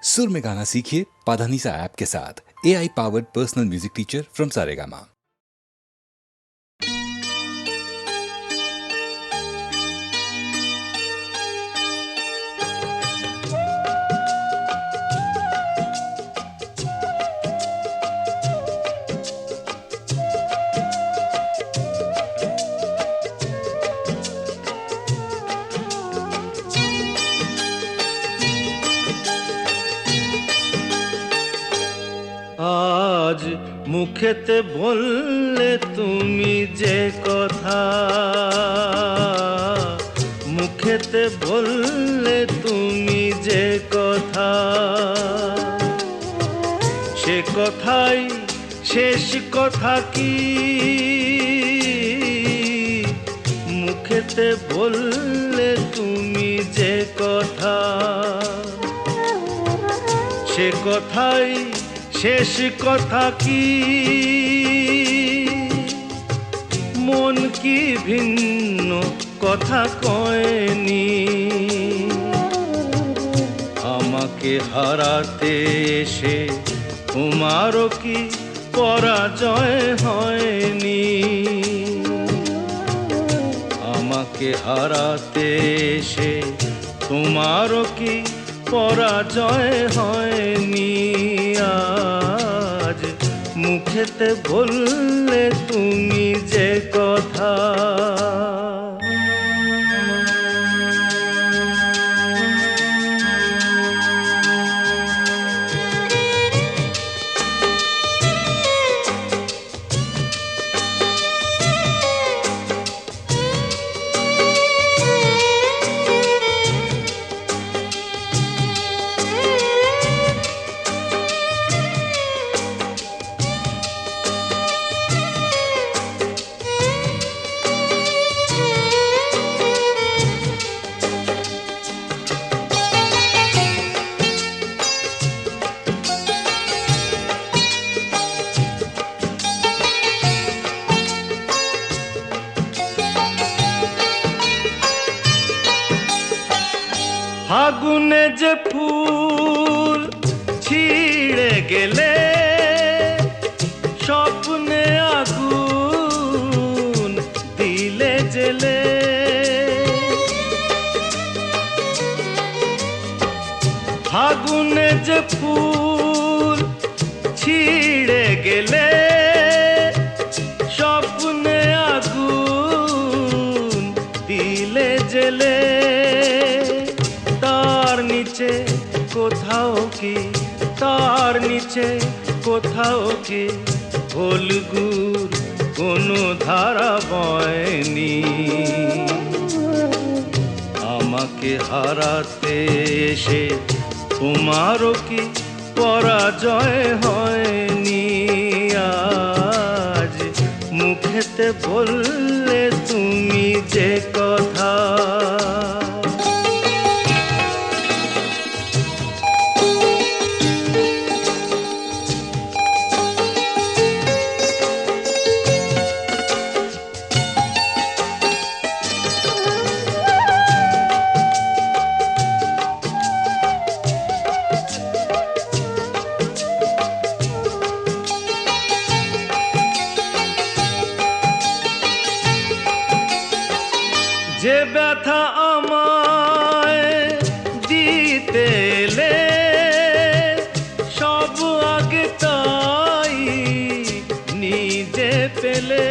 सुर में गाना सीखिए पाधानीसा ऐप के साथ। AI powered personal music teacher from Saregama. আজ মুখেতে বললে তুমি যে কথা, মুখেতে বললে তুমি যে কথা, সে কথাই শেষ কথা কি? মুখেতে বললে তুমি যে কথা, সে কথাই শেষ কথা কি? মন কি ভিন্ন কথা কয়নি? আমাকে হারাতে এসে তোমারও কি পরাজয় হয়নি? আমাকে হারাতে এসে তোমারও কি পরাজয় হয়নি? আজ মুখেতে বললে তুমি যে কথা। ফাগুনে যে ফুল ছিঁড়ে গেলে, স্বপ্নে আগুন দিলে জেলে। ফাগুনে যে ফুল ছিঁড়ে গেলে, স্বপ্নে আগুন দিলে জেলে। তার নিচে কোথাও কি, তার নিচে কোথাও কি ফলগুর কোনো ধারা বয়নি? আমাকে হারাতে এসে তোমারও কি পরাজয় হয়নি? আজ মুখেতে বললে তুমি যে কথা। যে ব্যথা আমায় দিতে এলে, সব আগে তাই নিজে পেলে।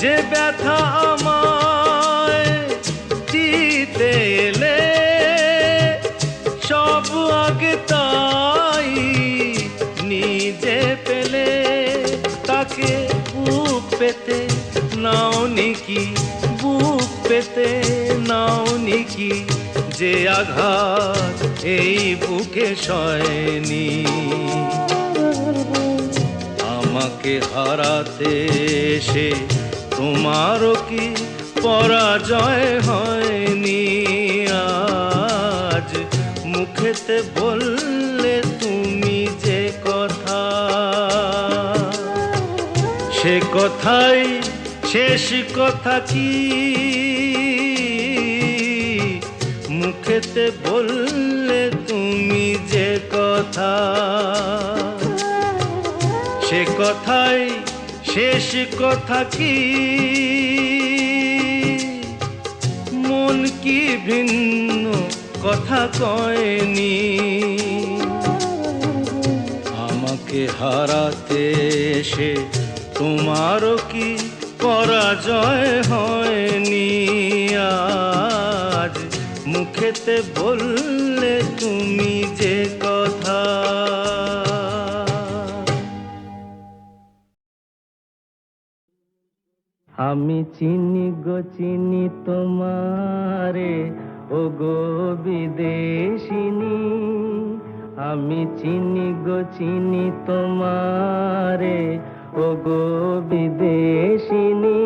যে ব্যথা আমায় দিতে এলে, সব আগে তাই নিজে পেলে। তাকে বুক পেতে নাও নিকি, বুক পেতে নাও নিকি, যে আঘাত এই বুকে সয়নি? আমাকে হারাতে এসে তোমারও কি পরাজয় হয়নি? আজ মুখেতে বললে তুমি যে কথা, সে কথাই শেষ কথা কি? মুখেতে বললে তুমি যে কথা, সে কথাই শেষ কথা কি? মন কি ভিন্ন কথা কয়নি? আমাকে হারাতে এসে তোমারও কি পরাজয় হয়নি? আজ মুখেতে বললে তুমি যে কথা। আমি চিনি গো চিনি তোমারে, ও গো বিদেশিনী। আমি চিনি গো চিনি তোমারে, ও গো বিদেশিনী।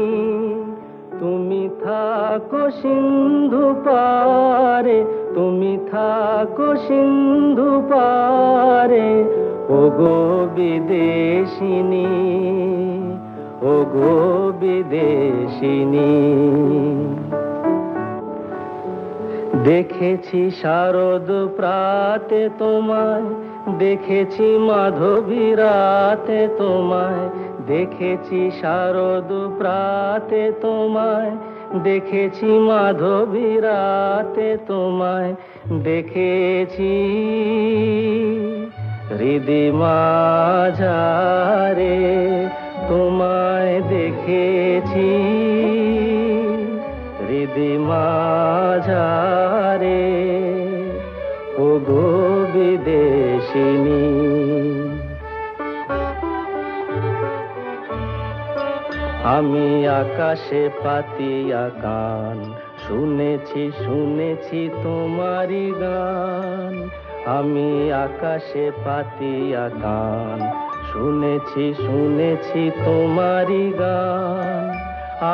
তুমি থাকো সিন্ধু পারে, তুমি থাকো সিন্ধু পারে, ও গো বিদেশিনী, ও গো বিদেশিনী। দেখেছি শারদ প্রাতে তোমায়, দেখেছি মাধবী রাতে তোমায়, দেখেছি শারদ প্রাতে তোমায়, দেখেছি মাধবী রাতে তোমায়, দেখেছি হৃদি মাঝারে তোমায়, দেখেছি হৃদি মাঝারে, ও গো বিদেশিনী। আমি আকাশে পাতিয়া কান, শুনেছি শুনেছি তোমারি গান। আমি আকাশে পাতিয়া কান, শুনেছি শুনেছি তোমারি গান।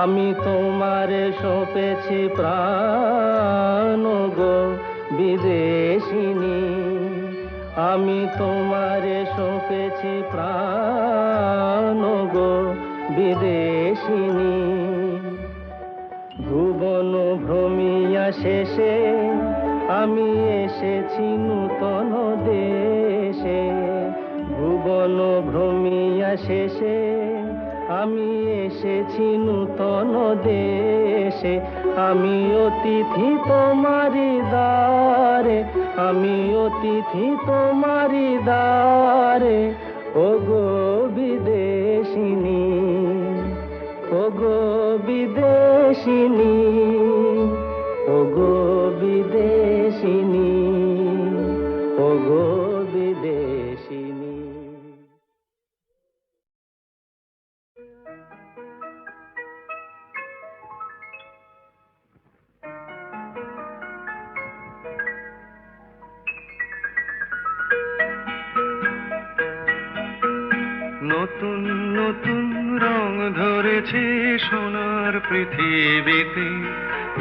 আমি তোমারে সঁপেছি প্রাণ, গো বিদেশিনী। আমি তোমারে সঁপেছি প্রাণ, গো বিদেশিনী। ভুবন ভ্রমিয়া শেষে আমি এসেছি নূতন দেশে। ভুবন ভ্রমিয়া শেষে আমি এসেছি নূতন দেশে। আমি অতিথি তোমারি দ্বারে, আমি অতিথি তোমারি দ্বারে, ও গো বিদেশিনী, ও গো বিদেশিনী, ও গো বিদেশিনী, ও গো বিদেশিনী। নতুন নতুন রং ধরেছে সোনার পৃথিবীতে,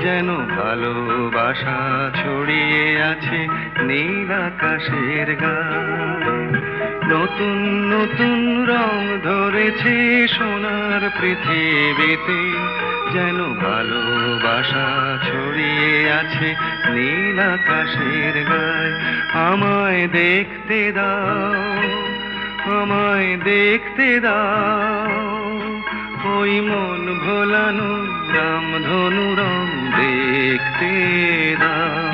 যেন ভালোবাসা ছড়িয়ে আছে নীল আকাশের গায়ে। নতুন নতুন রং ধরেছে সোনার পৃথিবীতে, যেন ভালোবাসা ছড়িয়ে আছে নীল আকাশের গায়ে। আমায় দেখতে দাও, আমায় দেখতে দাও, ওই মন ভোলানো রামধনু রং দেখতে দাও।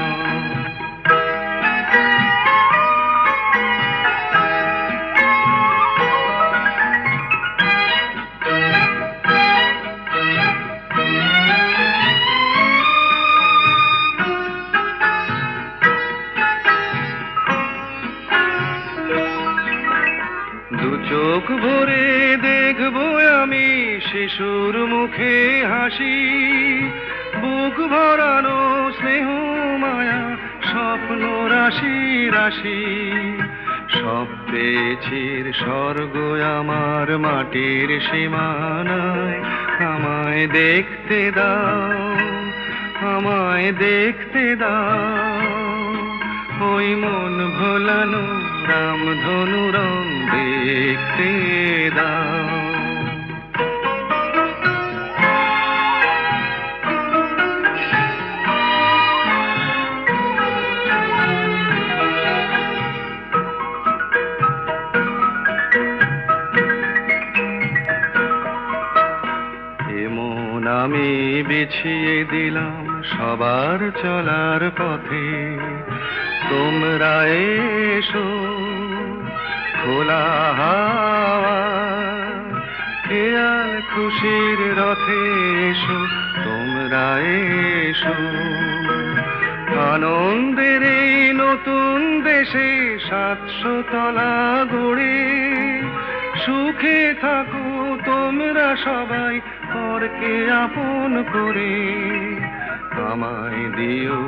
চোখ ভরে দেখবো আমি শিশুর মুখে হাসি, বুক ভরানো স্নেহ মায়া স্বপ্ন রাশি রাশি। সব পেয়েছি স্বর্গ আমার মাটির সীমানায়। আমায় দেখতে দাও, আমায় দেখতে দাও, ওই মন ভোলানো রামধনু রং দেখতে দাও। বিছিয়ে দিলাম সবার চলার পথে, তোমরা এসো খোলা হাওয়া, খেয়াল খুশির রথে এসো, তোমরা এসো। আনন্দের এই নতুন দেশে 700 তলা গড়ে সুখে থাকো তোমরা সবাই পরকে আপন করে। আমায় দিও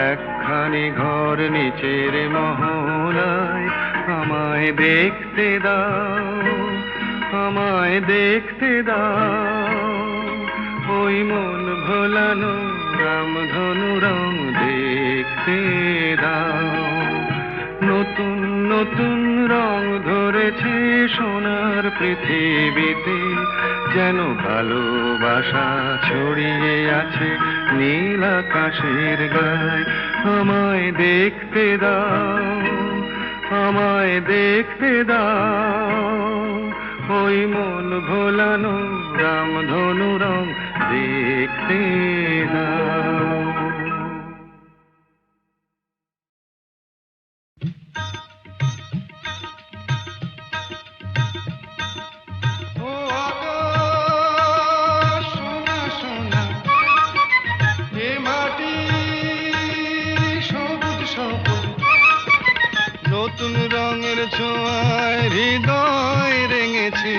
একখানি ঘর নিচের মহলায়, আমায় দেখতে দাও, আমায় দেখতে দাও। ওই মন ভোলানো রামধনু রং দেখতে দাও। নতুন নতুন রং ধরেছে সোনার পৃথিবীতে, যেন ভালোবাসা ছড়িয়ে আছে নীল আকাশের গায়ে। আমায় দেখতে দাও, আমায় দেখতে দাও। ওই মন ভোলানো রামধনু রং দেখতে দাও। ও আকাশ সোনা সোনা, এ মাটি সবুজ সবুজ, নতুন রঙের ছোঁয়ায় হৃদয় রেঙেছে,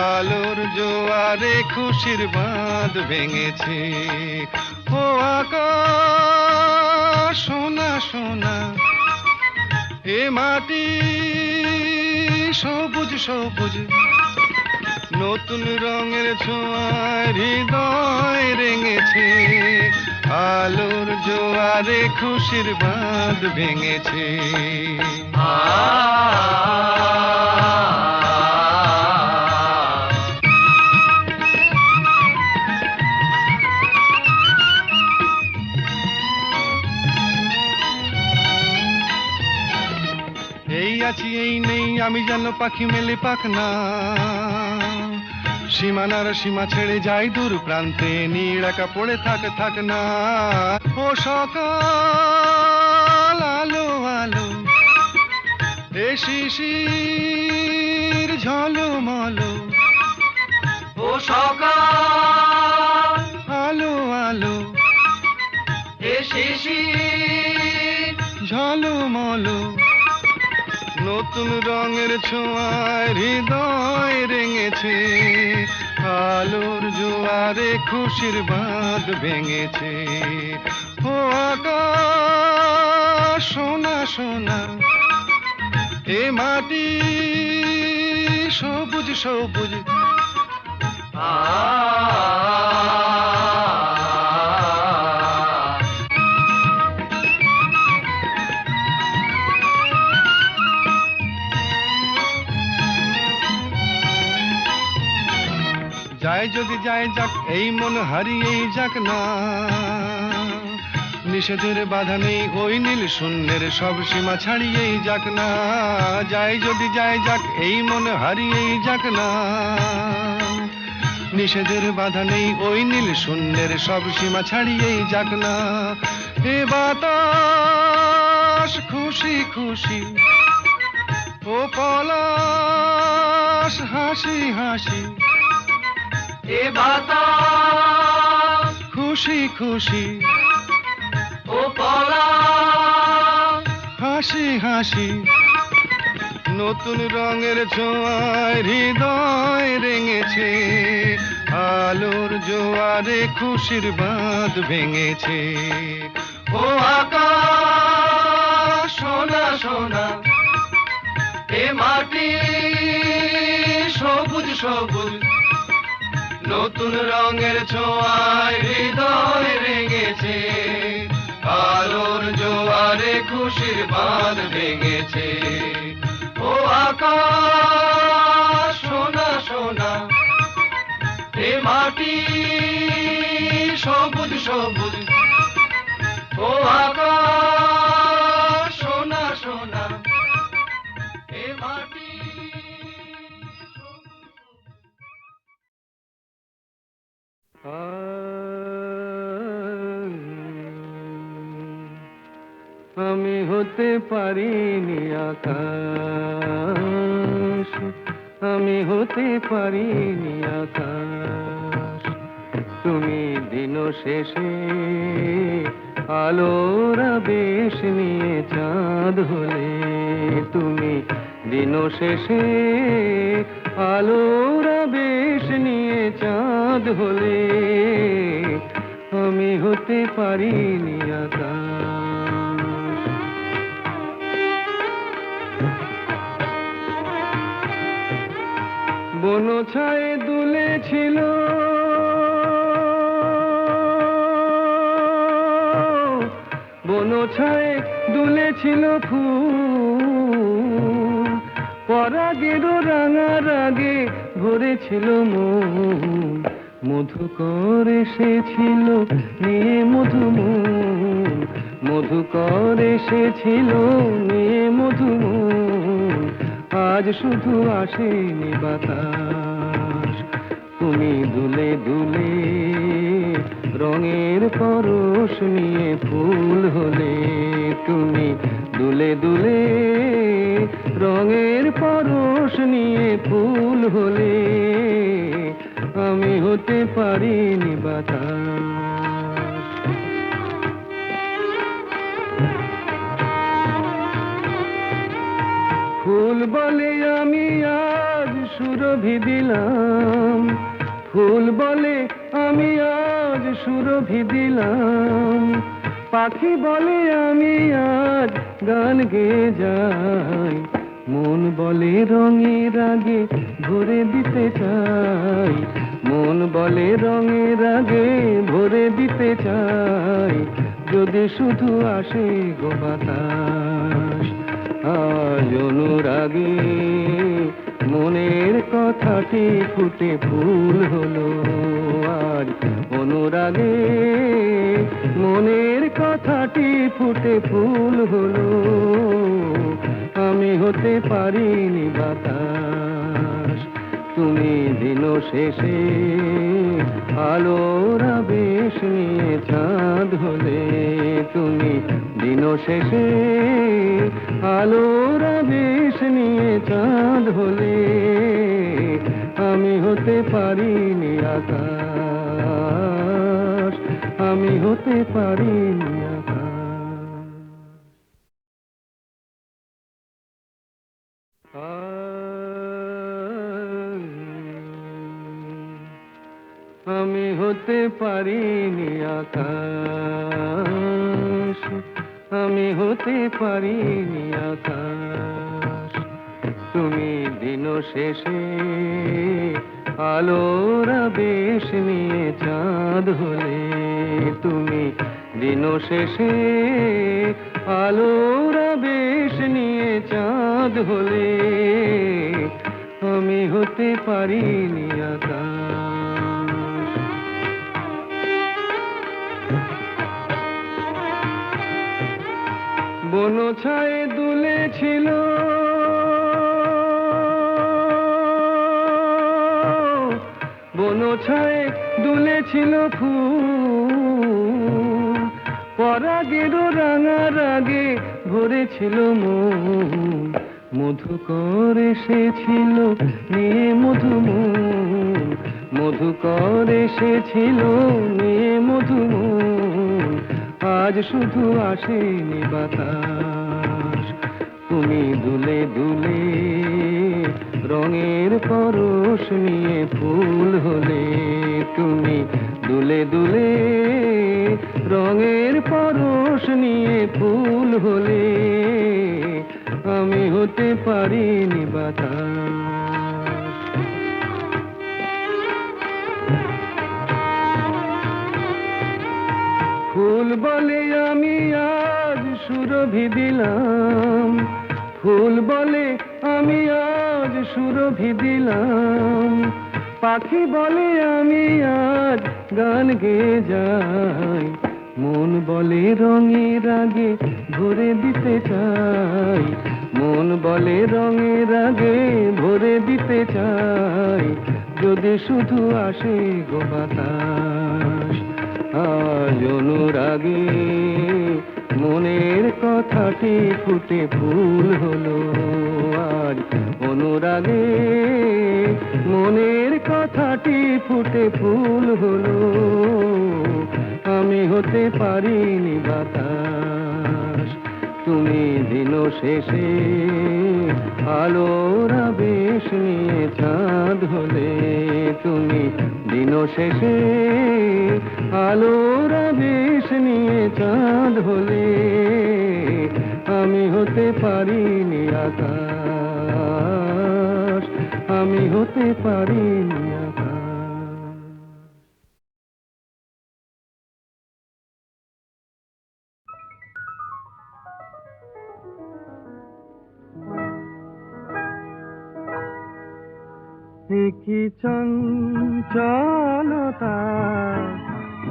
আলোর জোয়ারে খুশির বাঁধ ভেঙেছে। ও আকাশ সোনা সোনা, এ মাটি সবুজ সবুজ, নতুন রঙের ছোঁয়ায় হৃদয় রেঙেছে, আলোর জোয়ারে খুশির বাঁধ ভেঙেছে। এই আছি এই নেই আমি যেন পাখি মেলে পাখনা, সীমানার সীমা ছেড়ে যাই দূর প্রান্তে, নীড়াকা পড়ে থাক না। ও সকাল আলো আলো, এ শিশির ঝলমলো, ও সকাল আলো আলো, এ শিশির ঝলমলো, নতুন রঙের ছোঁয়ায় হৃদয় রেঙেছে, আলোর জোয়ারে খুশির বাঁধ ভেঙেছে। ও আকাশ সোনা সোনা, এ মাটি সবুজ সবুজ। যায় যদি যায় যাক এই মন হারিয়েই যাক না, নিষেধের বাধা নেই ওই নীল শূন্যের সব সীমা ছাড়িয়েই যাক না। যায় যদি যায় যাক এই মন হারিয়েই যাক না, নিষেধের বাধা নেই ওই নীল শূন্যের সব সীমা ছাড়িয়েই যাক না। এ বাতাস খুশি খুশি, ও পলাশ হাসি হাসি, এ বাতাস খুশি খুশি, ও পলাশ হাসি হাসি, নতুন রঙের ছোঁয়ায় হৃদয় রেঙেছে, আলোর জোয়ারে খুশির বাঁধ ভেঙেছে। ও আকাশ সোনা সোনা, এ মাটি সবুজ সবুজ, নতুন রঙের ছোঁয়ায় হৃদয় রেঙেছে, আলোর জোয়ারে খুশির বাঁধ ভেঙেছে। ও আকাশ সোনা সোনা, এ মাটি সবুজ সবুজ, ও আকাশ সোনা সোনা, এ মাটি। আমি হতে পারিনি আকাশ, আমি হতে পারিনি আকাশ। তুমি দিন শেষে আলোর আবেশ নিয়ে চাঁদ হলে, তুমি দিন শেষে আলোর আবেশ নিয়ে চাঁদ হলে, আমি হতে পারিনি আকাশ। বন ছায়ে দুলেছিল বন ছায়ে দুলেছিল ফুল, পরাগের রাঙা রাগে ভরেছিল মন, মধুকর এসেছিল নিয়ে মধুমন, মধুকর এসেছিল নিয়ে মধুমন, আজ শুধু আসেনি বাতাস। তুমি দুলে দুলে রঙের পরশ নিয়ে ফুল হলে, তুমি দুলে দুলে রঙের পরশ নিয়ে ফুল হলে, আমি হতে পারিনি বাতাস। ফুল বলে আমি আজ সুরভি দিলাম, ফুল বলে আমি আজ সুরভি দিলাম, পাখি বলে আমি আজ গান গেয়ে যাই, মন বলে রঙের আগে ভরে দিতে চাই, মন বলে রঙের আগে ভরে দিতে চাই, যদি শুধু আসে গো বাতাস। আজ অনুরাগে মনের কথাটি ফুটে ফুল হলো, আজ অনুরাগে মনের কথাটি ফুটে ফুল হলো, আমি হতে পারিনি বাতাস। তুমি দিন শেষে আলোর আবেশ নিয়ে চাঁদ হলে, তুমি দিন শেষে আলোর আবেশ নিয়ে চাঁদ হলে, আমি হতে পারিনি আকাশ, আমি হতে পারিনি আকাশ। আমি হতে পারিনি আকাশ, আমি হতে পারিনি আকাশ। তুমি দিন শেষে আলোর আবেশ নিয়ে চাঁদ হলে, তুমি দিন শেষে আলোর আবেশ নিয়ে চাঁদ হলে, আমি হতে পারিনি আকাশ। বন ছায়ে দুলেছিল বন ছায়ে দুলেছিল ফুল, পরাগের রাঙা রাগে ভরেছিল মন, মধুকর এসেছিল নিয়ে মধুমন, মধুকর এসেছিল নিয়ে মধুমন, আজ শুধু আসেনি বাতাস। তুমি দুলে দুলে রঙের পরশ নিয়ে ফুল হলে, তুমি দুলে দুলে রঙের পরশ নিয়ে ফুল হলে, আমি হতে পারিনি বাতাস। ফুল বলে আমি আজ সুরভি দিলাম, ফুল বলে আমি আজ সুরভি দিলাম, পাখি বলে আমি আজ গান গেয়ে যাই, মন বলে রঙের আগে ভরে দিতে চাই, মন বলে রঙের আগে ভরে দিতে চাই, যদি শুধু আসে গো বাতাস। আজ অনুরাগে মনের কথাটি ফুটে ফুল হলো আজ অনুরাগে, মনের কথাটি ফুটে ফুল হলো, আমি হতে পারিনি বাতাস, তুমি দিন শেষে আলোর আবেশ নিয়ে চাঁদ হলে, তুমি দিন শেষে আলোর আবেশ নিয়ে চাঁদ হলে, আমি হতে পারিনি আকাশ, আমি হতে পারিনি আকাশ। কি চঞ্চলতা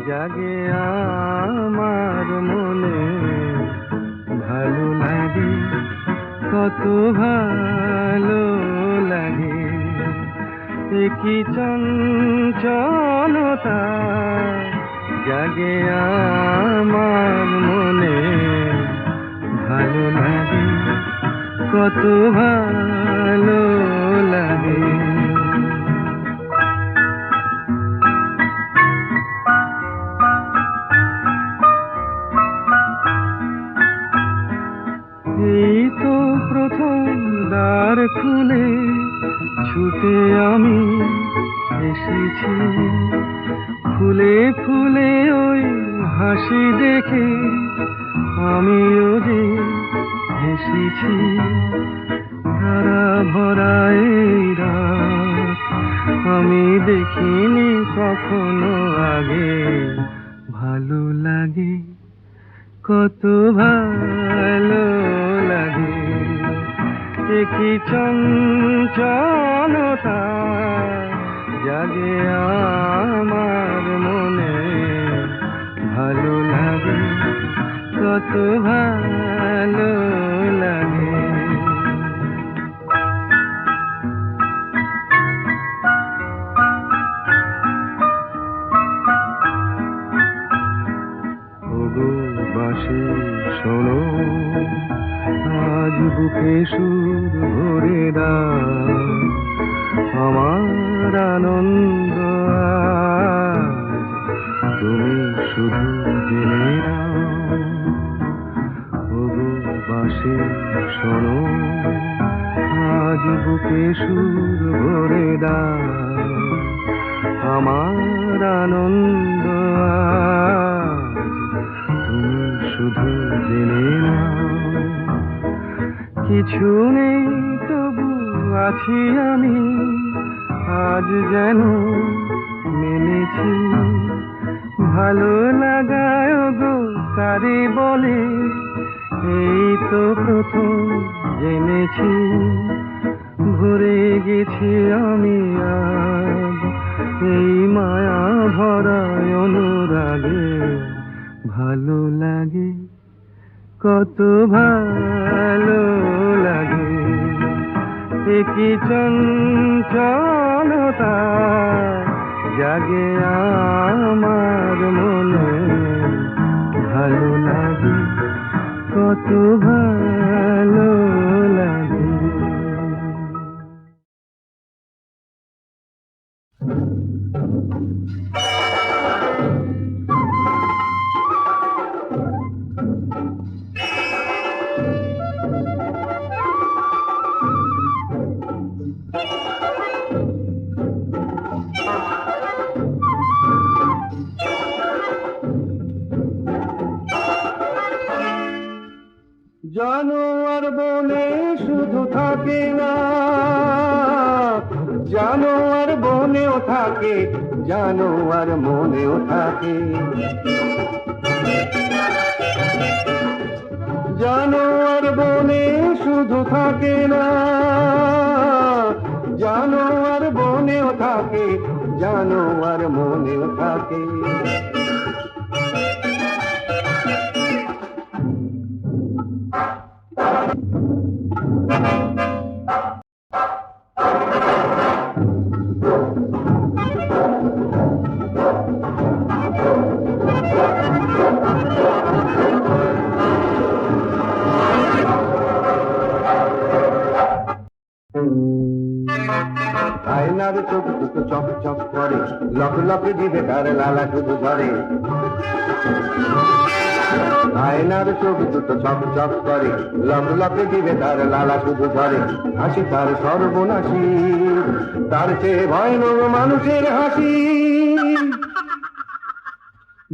জাগে আমার মনে, ভালো লাগে কত ভালো লাগে, কি চঞ্চলতা জাগে আমার মনে, ভালো লাগে কত ভালো লাগে। এই তো প্রথম দ্বার খুলে ছুটে আমি এসেছি, ফুলে ফুলে ওই হাসি দেখে আমিও যে হেসেছি, ধারা ভরা এই রাত আমি দেখিনি কখনো আগে, ভালো লাগে কত ভালো লাগে, কি চঞ্চলতা জাগে আমার মনে, ভালো লাগে কত ভালো লাগে। শোনো আজ বুকে সুর ভরে দাও, আমার আনন্দ আজ তুমি শুধু জেনে নাও, ওগো বাঁশি শোনো আজ বুকে সুর ভরে দাও, আমার আনন্দ শুধু জেনে নাও, কিছু নেই তবু আছি আমি, আজ যেন মেনেছি, ভালো লাগায় গো কারে বলে, এই তো প্রথম জেনেছি, ভরে গেছি আমি আজ এই মায়া ভরা অনুরাগে, ভালো লাগে কত ভালো লাগে, কি চঞ্চলতা জাগে আমার মনে, ভালো লাগে কত ভালো লাগে। জানোয়ার বনে শুধু থাকে না, জানোয়ার বনেও থাকে, জানোয়ার মনেও থাকে, জানোয়ার বনে শুধু থাকে না, জানোয়ার বনেও থাকে, জানোয়ার মনেও থাকে। দুটো চক চক করে, লক লকে দিবে তার লালা শুধু ঝরে। আয়নার চোখ দুটো চক চক করে, লক লকে দিবে তার লালা শুধু ঝরে। হাসি তার সর্বনাশী, তার চেয়ে ভয়ানক মানুষের হাসি।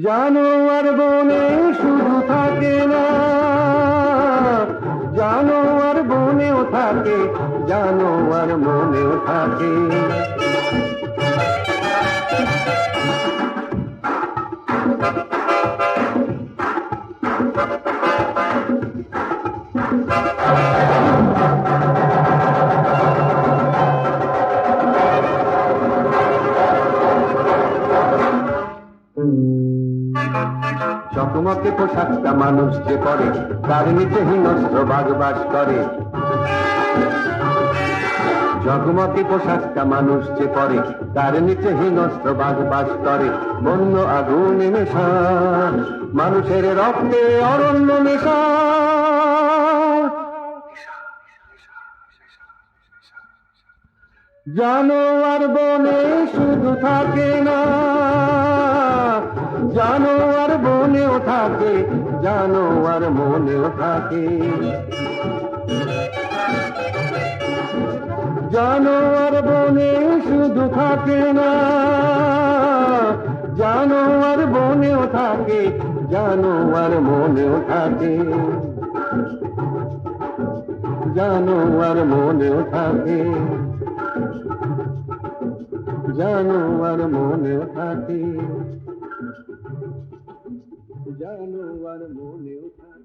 জানোয়ার বনে শুধু থাকে না, জানোয়ার বনেও থাকে, জানোয়ার মনেও থাকে। চকমকে পোশাকটা মানুষ যে পরে, তার নিচে হিংস্র বাঘ বাস করে। জগমগে পোশাকটা মানুষ যে পরে, তার নিচে হিংস্র বাঘ বাস করে। বন্য আগুনে মেশা মানুষের রক্তে অরণ্য মেশা। জানোয়ার বনে শুধু থাকে না, জানোয়ার বনেও থাকে, জানোয়ার মনেও থাকে। জানোয়ার বনে শুধু থাকে না, জানোয়ার বনেও থাকে, জানোয়ার মনেও থাকে, জানোয়ার মনেও থাকে, জানোয়ার মনেও থাকে, জানোয়ার মনেও থাকে।